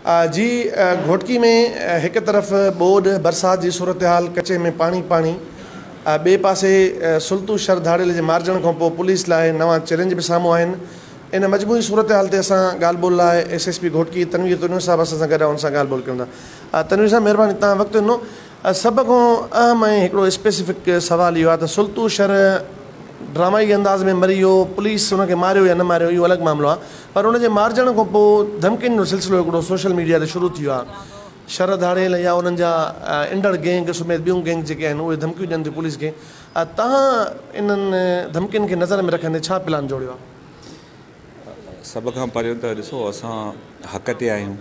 जी घोटकी में एक तरफ़ बोड बरसात की सूरत हाल कचे में पानी पानी बे पासे सुल्तू शर धाड़ेल के मार्जन को पुलिस लाए नवा चैलेंज भी सामू आन इन मजमूई सूरत हाल से असां ॻाल्हि ॿोल लाइ SSP घोटकी तनवीर साहब असां सां गॾु उनसां ॻाल्हि ॿोल कयूं था। तनवीर साहब महिरबानी तव्हां वक़्तु ॾिनो। सभ खां अहम ऐं हिकिड़ो स्पेसिफिक सवाल इहो आहे त सुल्तू शर ड्रामाई अंदाज़ में मरी वियो, पुलिस उनखे मारियो या न मारियो इहो अलॻि मामिलो आहे, पर उनजे मारजण खां पोइ धमकियुनि जो सिलसिलो हिकिड़ो सोशल मीडिया ते शुरू थी वियो आहे। शर धाड़ेल या उन्हनि जा इंडर गैंग समेत ॿियूं गैंग जेके आहिनि उहे धमकियूं ॾियनि थियूं पुलिस खे। तव्हां इन्हनि धमकियुनि खे नज़र में रखंदे छा प्लान जोड़ियो आहे? सभ खां पहिरियों त ॾिसो, असां हक़ ते आहियूं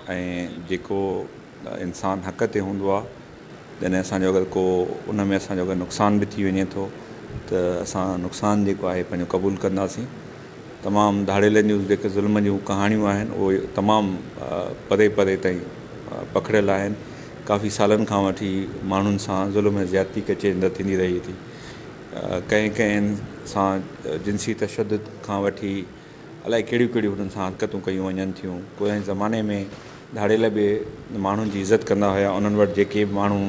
ऐं जेको इंसानु हक़ ते हूंदो आहे जॾहिं असांजो अगरि को उन में असांजो अगरि नुक़सान बि थी वञे थो त असां नुक़सानु जेको आहे पंहिंजो क़बूलु कंदासीं। तमामु धाड़ेलनि जूं जेके ज़ुल्म जूं कहाणियूं आहिनि उहे तमामु परे परे ताईं पखिड़ियल आहिनि। काफ़ी सालनि खां वठी माण्हुनि सां ज़ुल्म ज़्यादती कचे थींदी रही थी। कंहिं कंहिं सां जिनसी तशद्दुद खां वठी अलाए कहिड़ियूं कहिड़ियूं हुननि सां हरकतूं कयूं वञनि थियूं। पोइ ज़माने में धाड़ेल बि माण्हुनि जी इज़त कंदा हुआ, उन्हनि वटि जेके माण्हू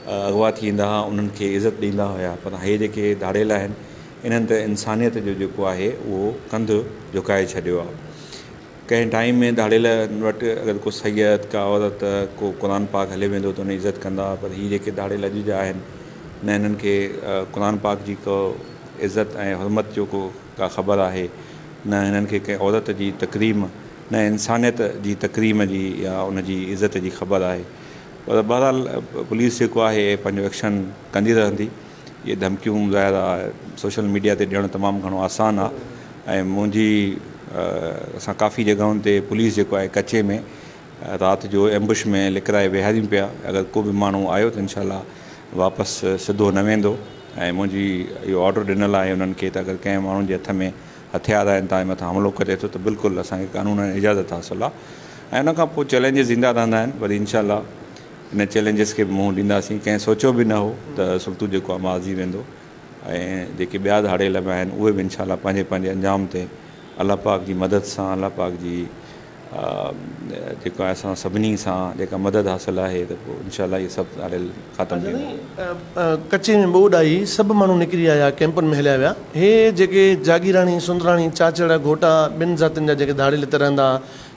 अॻुवा थी ईंदा हुआ उन्हनि खे इज़त ॾींदा हुआ। पर हे जेके धाड़ेल आहिनि इन्हनि त इंसानियत जो जेको आहे उहो कंधु झुकाए छॾियो आहे। कंहिं टाइम में धाड़ेल वटि अगरि को सैयद का औरत को क़ुर पाक हले वेंदो त उन इज़त कंदा, पर हीअ जेके धाड़ेल अॼु जा आहिनि न हिननि खे क़ुर पाक जी को इज़त ऐं हुरमत जो का ख़बर आहे, न हिननि खे कंहिं औरत जी तकरीम न इंसानियत जी तकरीम जी या उन जी इज़त जी ख़बर आहे। पर बहरहाल पुलिस जेको आहे पंहिंजो एक्शन कंदी रहंदी। इहे धमकियूं ज़ाहिर आहे सोशल मीडिया ते ॾियणु तमामु घणो आसानु आहे ऐं मुंहिंजी असां काफ़ी जॻहियुनि ते पुलिस जेको आहे कचे में राति जो एम्बुश में लिकराए वेहारियूं पिया। अगरि को बि माण्हू आयो त इनशाला वापसि सिधो न वेंदो ऐं मुंहिंजी इहो ऑडर ॾिनल आहे उन्हनि खे त अगरि कंहिं माण्हुनि जे हथ में हथियार आहिनि तव्हांजे मथां हमलो करे थो त बिल्कुलु असांखे कानून इजाज़त हासिलु आहे ऐं उन खां पोइ चैलेंजिस ईंदा रहंदा आहिनि। वरी इनशाला इन चैलेंजिस खे मुंहुं ॾींदासीं। कंहिं सोचियो बि न हो त सुल्तू जेको आहे मारिजी वेंदो ऐं जेके ॿिया धाड़ेल में आहिनि उहे बि इनशाला पंहिंजे पंहिंजे अंजाम ते अलाह पाक जी मदद सां अलाह पाक जी जेको आहे असां सभिनी सां जेका मदद हासिलु आहे त पोइ इनशाला इहे सभु धाड़ेल ख़तमु थींदो। कचे में ॿोॾ आई, सभु माण्हू निकिरी आया, कैंपुनि में हलिया विया। हे जेके जागीराणी सुंदराणी चाचड़ घोटा ॿिनि ज़ातियुनि जा जेके धाड़ेल हिते रहंदा,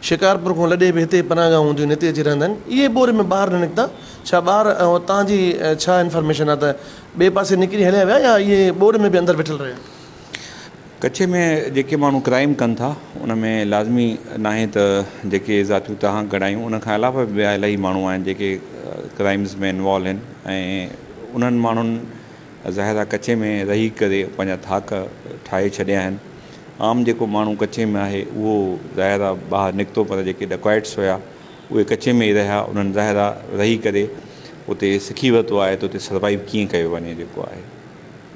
शिकारपुर खां लॾे बि हिते पनाहगाह हूंदियूं हिते अची रहंदा आहिनि, इहे बोर में ॿाहिरि न निकिता? छा ॿार तव्हांजी छा इंफॉर्मेशन आहे त ॿिए पासे निकिरी हलिया विया या इहे बोर में बि अंदरि वेठल रहिया? कच्छ में जेके माण्हू क्राइम कनि था उन में लाज़मी नाहे त जेके ज़ातियूं तव्हां ॻणायूं उन खां अलावा ॿिया इलाही माण्हू आहिनि जेके क्राइम्स में इन्वॉल्व आहिनि ऐं उन्हनि माण्हुनि ज़ाहिर आहे कच्छ में रही करे पंहिंजा थाक ठाहे छॾिया आहिनि। आम जेको माण्हू कच्छ में आहे उहो ज़ाहिर आहे ॿाहिरि निकितो, पर जेके डकॉइट्स हुया उहे कच्छ में ई रहिया। उन्हनि ज़ाहिर आहे रही करे उते सिखी वरितो आहे त उते सर्वाइव कीअं कयो वञे जेको आहे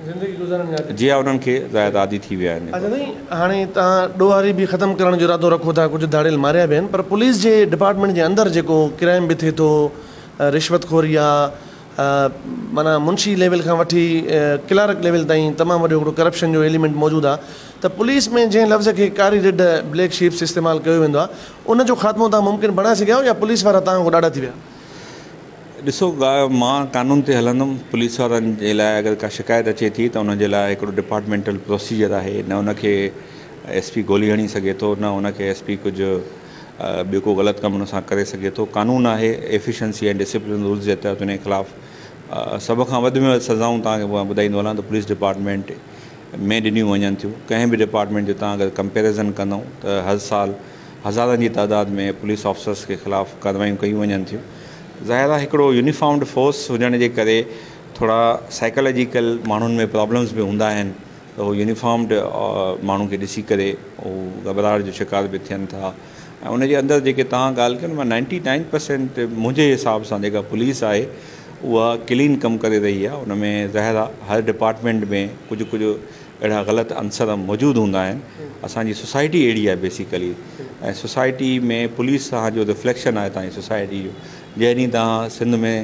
ज़िंदगी गुज़ारण जी आहे उन्हनि खे ज़ाहिर आदी थी विया आहिनि। अच्छा नहीं, हाणे तव्हां ॾोहारी बि ख़तमु करण जो इरादो रखो था, कुझु धाड़ेल मारिया बि आहिनि, पर पुलिस जे डिपार्टमेंट जे अंदरि जेको क्राइम बि थिए थो, रिश्वतखोरी आहे, माना मुंशी लेवल खां वठी क्लार्क लेवल ताईं तमामु वॾो हिकिड़ो करप्शन जो एलिमेंट मौजूदु आहे, त पुलिस में जंहिं लफ़्ज़ खे कारी रिड ब्लैक शीप्स इस्तेमालु कयो वेंदो आहे उनजो ख़ात्मो तव्हां मुमकिन बणाए सघिया या पुलिस वारा तव्हां खां ॾाढा थी विया? ॾिसो, मां कानून ते हलंदुमि। पुलिस वारनि जे लाइ अगरि का शिकायत अचे थी त उनजे लाइ हिकिड़ो डिपार्टमेंटल प्रोसीजर आहे। न उनखे SP गोली हणी सघे थो, न उनखे SP कुझु ॿियो को ग़लति कमु उन सां करे सघे थो। कानून आहे, एफिशिएंसी एंड डिसिप्लिन रूल्स जे तहत उनजे ख़िलाफ़ु सभ खां वधि में वधि सज़ाऊं तव्हांखे ॿुधाईंदो हलां त पुलिस डिपार्टमेंट में ॾिनियूं वञनि थियूं। कंहिं बि डिपार्टमेंट जो तव्हां अगरि कंपेरिज़न कंदव त हर साल हज़ारनि जी तादाद में पुलिस ऑफिसर्स के ख़िलाफ़ु कार्रवाइयूं कयूं वञनि थियूं। ज़ाहिर आहे हिकिड़ो यूनिफॉर्म्ड फोर्स हुजण जे करे थोरा साइकोलॉजिकल माण्हुनि में प्रॉब्लम्स बि हूंदा आहिनि, त उहो यूनिफॉर्म्ड माण्हू खे ॾिसी करे उहो घबराहट जो शिकार बि थियनि था। ऐं उनजे अंदरि जेके तव्हां ॻाल्हि कयो मां 99% मुंहिंजे हिसाब सां जेका पुलिस आहे उहा क्लीन कमु करे रही आहे। उन में ज़ाहिर आहे हर डिपार्टमेंट में कुझु कुझु अहिड़ा ग़लति अंसर मौजूदु हूंदा आहिनि। असांजी सोसाइटी अहिड़ी आहे बेसिकली, ऐं सोसाइटी में पुलिस तव्हांजो रिफ्लेक्शन आहे तव्हांजी सोसाइटी जो। जंहिं ॾींहुं तव्हां सिंध में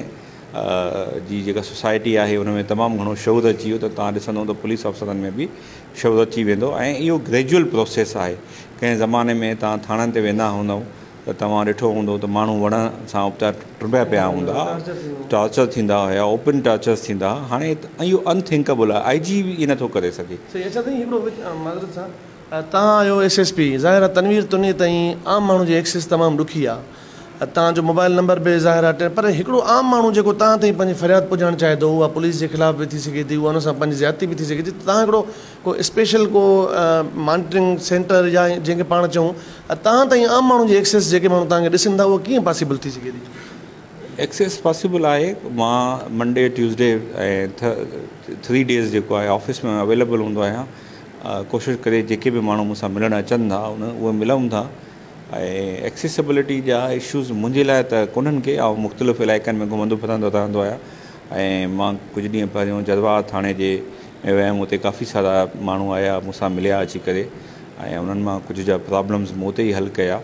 जी जेका सोसाइटी आहे उन में तमामु घणो शौर अची वियो त तव्हां ॾिसंदव त पुलिस अफ़सरनि में बि शौर अची वेंदो। ऐं इहो ग्रेजुअल प्रोसेस आहे। कंहिं ज़माने में तव्हां थाणनि ते वेंदा हूंदव त त तव्हां ॾिठो हूंदो त माण्हू वण सां उबता टुंबिया पिया हूंदा, टॉर्चर थींदा हुया, ओपन टॉर्चर्स थींदा। हाणे इहो अनथिंकेबल आहे, IG बि इहो नथो करे सघे। तव्हां आहियो SSP, ज़ाहिर आहे तनवीर तुनी ताईं आम माण्हू जी एक्सेस तमामु ॾुखी आहे। तव्हांजो मोबाइल नंबर बि ज़ाहिर आहे, पर हिकिड़ो आम माण्हू जेको तव्हां ताईं पंहिंजी फ़रियाद पुॼाइणु चाहे थो, उहा पुलिस जे ख़िलाफ़ बि थी सघे थी, उहा हुन सां पंहिंजी ज़्यादती बि थी सघे थी। तव्हां हिकिड़ो को स्पेशल को मॉनिटरिंग सेंटर या जंहिंखे पाण चऊं, तव्हां ताईं आम माण्हू जी एक्सेस जेके माण्हू तव्हांखे ॾिसनि था, उहा कीअं पॉसिबल थी सघे थी? एक्सेस पॉसिबल आहे। मां मंडे ट्यूसडे ऐं 3 डेज़ जेको आहे ऑफिस में अवेलेबल हूंदो आहियां। कोशिशि करे जेके बि माण्हू मूंसां मिलणु अचनि था उहे मिलूं था। ऐं एक्सेसिबिलिटी जा इशूज़ मुंहिंजे लाइ त कोन्हनि के, ऐं मुख़्तलिफ़ इलाइक़नि में घुमंदो फिरंदो रहंदो आहियां। ऐं मां कुझु ॾींहं पहिरियों जदवा थाणे जे में वियुमि, उते काफ़ी सारा माण्हू आया मूंसां मिलिया अची करे, ऐं उन्हनि मां कुझु जा प्रॉब्लम्स मूं ते ई हल कया।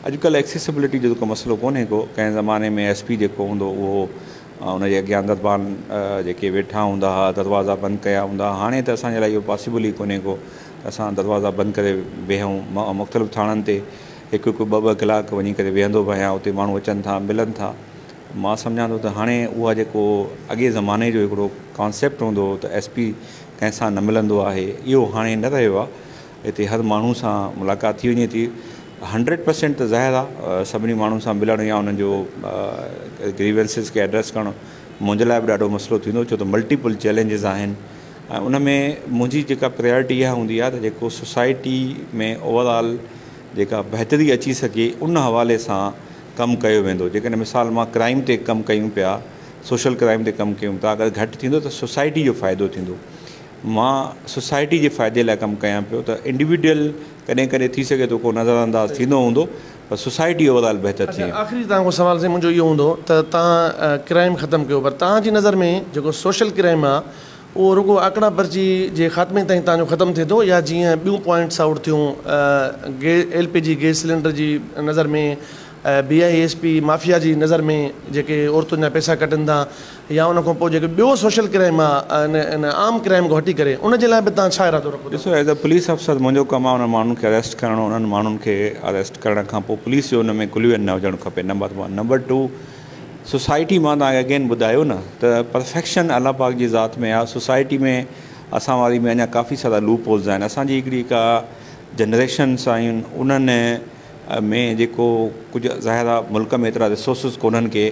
अॼुकल्ह एक्सेसिबिलिटी जो को मसइलो कोन्हे को। कंहिं ज़माने में SP जेको हूंदो उहो उनजे अॻियां दरबान जेके वेठा हूंदा हुआ, दरवाज़ा बंदि कया हूंदा। हाणे त असांजे लाइ इहो पॉसिबल ई कोन्हे को त असां दरवाज़ा बंदि करे वेहूं। मुख़्तलिफ़ थाणनि ते हिकु 2-2 कलाक वञी करे वेहंदो बि आहियां, उते माण्हू अचनि था, मिलनि था। मां सम्झां थो त हाणे उहा जेको अॻे ज़माने जो हिकिड़ो कॉन्सेप्ट हूंदो हो त SP कंहिंसां न मिलंदो आहे, इहो हाणे न रहियो आहे। हिते हर माण्हू सां मुलाक़ात थी वञे थी। 100% त ज़ाहिर आहे सभिनी माण्हुनि सां मिलणु या उन्हनि जो ग्रीवेंसिस खे एड्रेस करणु मुंहिंजे लाइ बि ॾाढो मसइलो थींदो, छो त मल्टीपल चैलेंजिस आहिनि। ऐं उन में मुंहिंजी जेका प्रायोरिटी इहा हूंदी आहे त जेको सोसाइटी में ओवरऑल जेका बहितरी अची सघे उन हवाले सां कमु कयो वेंदो। जेकॾहिं मिसाल मां क्राइम ते कमु कयूं पिया, सोशल क्राइम ते कमु कयूं था, अगरि घटि थींदो त सोसाइटी जो फ़ाइदो थींदो। मां सोसाइटी जे फ़ाइदे लाइ कमु कयां पियो, त इंडिविजुअल कॾहिं कॾहिं थी सघे थो को नज़रअंदाज़ थींदो हूंदो, पर सोसाइटी ओवरऑल बहितर थी। आख़िरी तव्हांखो सवाल से मुंहिंजो इहो हूंदो त तव्हां क्राइम ख़तमु कयो, पर तव्हांजी नज़र में जेको सोशल क्राइम आहे उहो रुगो आकड़ा पर्ची जे ख़ात्मे ताईं तव्हांजो ख़तमु थिए थो, या जीअं ॿियूं पॉइंट्स आउट थियूं LPG गैस सिलेंडर जी नज़र में, BISP माफ़िया जी नज़र में जेके औरतुनि जा पैसा कटनि था, या उन खां पोइ जेके ॿियो सोशल क्राइम आहे इन आम क्राइम खां हटी करे, उनजे लाइ बि तव्हां छा इरादो रखो? ॾिसो, एज़ अ पुलिस अफ़सर मुंहिंजो कमु आहे उन्हनि माण्हुनि खे अरेस्ट करणु। उन्हनि माण्हुनि खे अरेस्ट करण खां पोइ पुलिस जो उन में कुलियन न हुजणु खपे, नंबर 1। नंबर 2, सोसाइटी मां तव्हांखे अगेन ॿुधायो न त परफेक्शन अल्लाह पाक जी ज़ात में आहे। सोसाइटी में असां वारी में अञा काफ़ी सारा लूप होल्स आहिनि। असांजी हिकिड़ी का जनरेशन्स आहिनि, उन्हनि में जेको कुझु ज़ाहिर आहे मुल्क में एतिरा रिसोर्सिस कोन्हनि के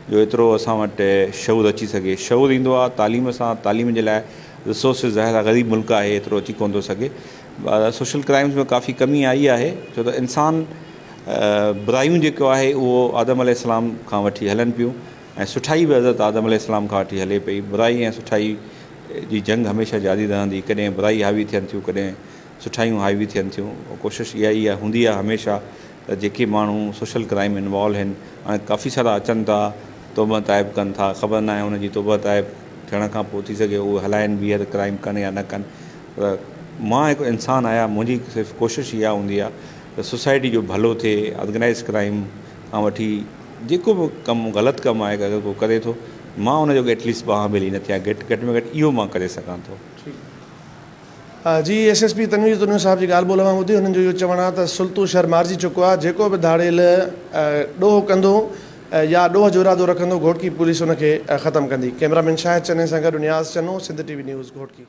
जो एतिरो असां वटि शऊर अची सघे। शऊर ईंदो आहे तालीम सां, तालीम जे लाइ रिसोर्सिस ज़ाहिर आहे ग़रीब मुल्क आहे, एतिरो अची कोन थो सघे। सोशल क्राइम्स में काफ़ी कमी आई आहे, छो त इंसान बुरायूं जेको आहे उहो आदम अलैहिस्सलाम खां वठी हलनि पियूं, ऐं सुठाई बि हज़रत आदम अलैहिस्सलाम खां वठी हले पई। बुराई ऐं सुठाई जी जंग हमेशह जारी रहंदी, कॾहिं बुराई हावी थियनि थियूं, कॾहिं सुठायूं हावी थियनि थियूं। कोशिशि इहा ई हूंदी आहे हमेशह त जेके माण्हू सोशल क्राइम इन्वॉल्व आहिनि, हाणे काफ़ी सारा अचनि था, तौबा ताइब कनि था, ख़बर न आहे हुनजी तौबा ताइब थियण खां पोइ थी सघे उहे हलाइनि ॿीहर क्राइम कनि या न कनि। पर मां हिकु इंसानु आहियां, मुंहिंजी सिर्फ़ु कोशिशि इहा हूंदी आहे त सोसाइटी जो भलो थिए। ऑर्गेनाइज़ क्राइम खां वठी जेको बि कमु ग़लति कमु आहे अगरि को करे थो, मां हुनजो एटलीस्ट ॿांह मिली न थियां, घटि में घटि इहो मां करे सघां थो। जी SSP तनवीर तुनी साहब जी ॻाल्हि ॿोल मां ॿुधी, हुननि जो इहो चवणु आहे त सुल्तू शहर मारिजी चुको आहे। जेको बि धाड़ेल ॾोह कंदो या ॾोह जो इरादो रखंदो, घोटकी पुलिस हुनखे ख़तमु कंदी। कैमरामैन शाहिद चने सां गॾु नियाज़ चनो, सिंध TV न्यूज़, घोटकी।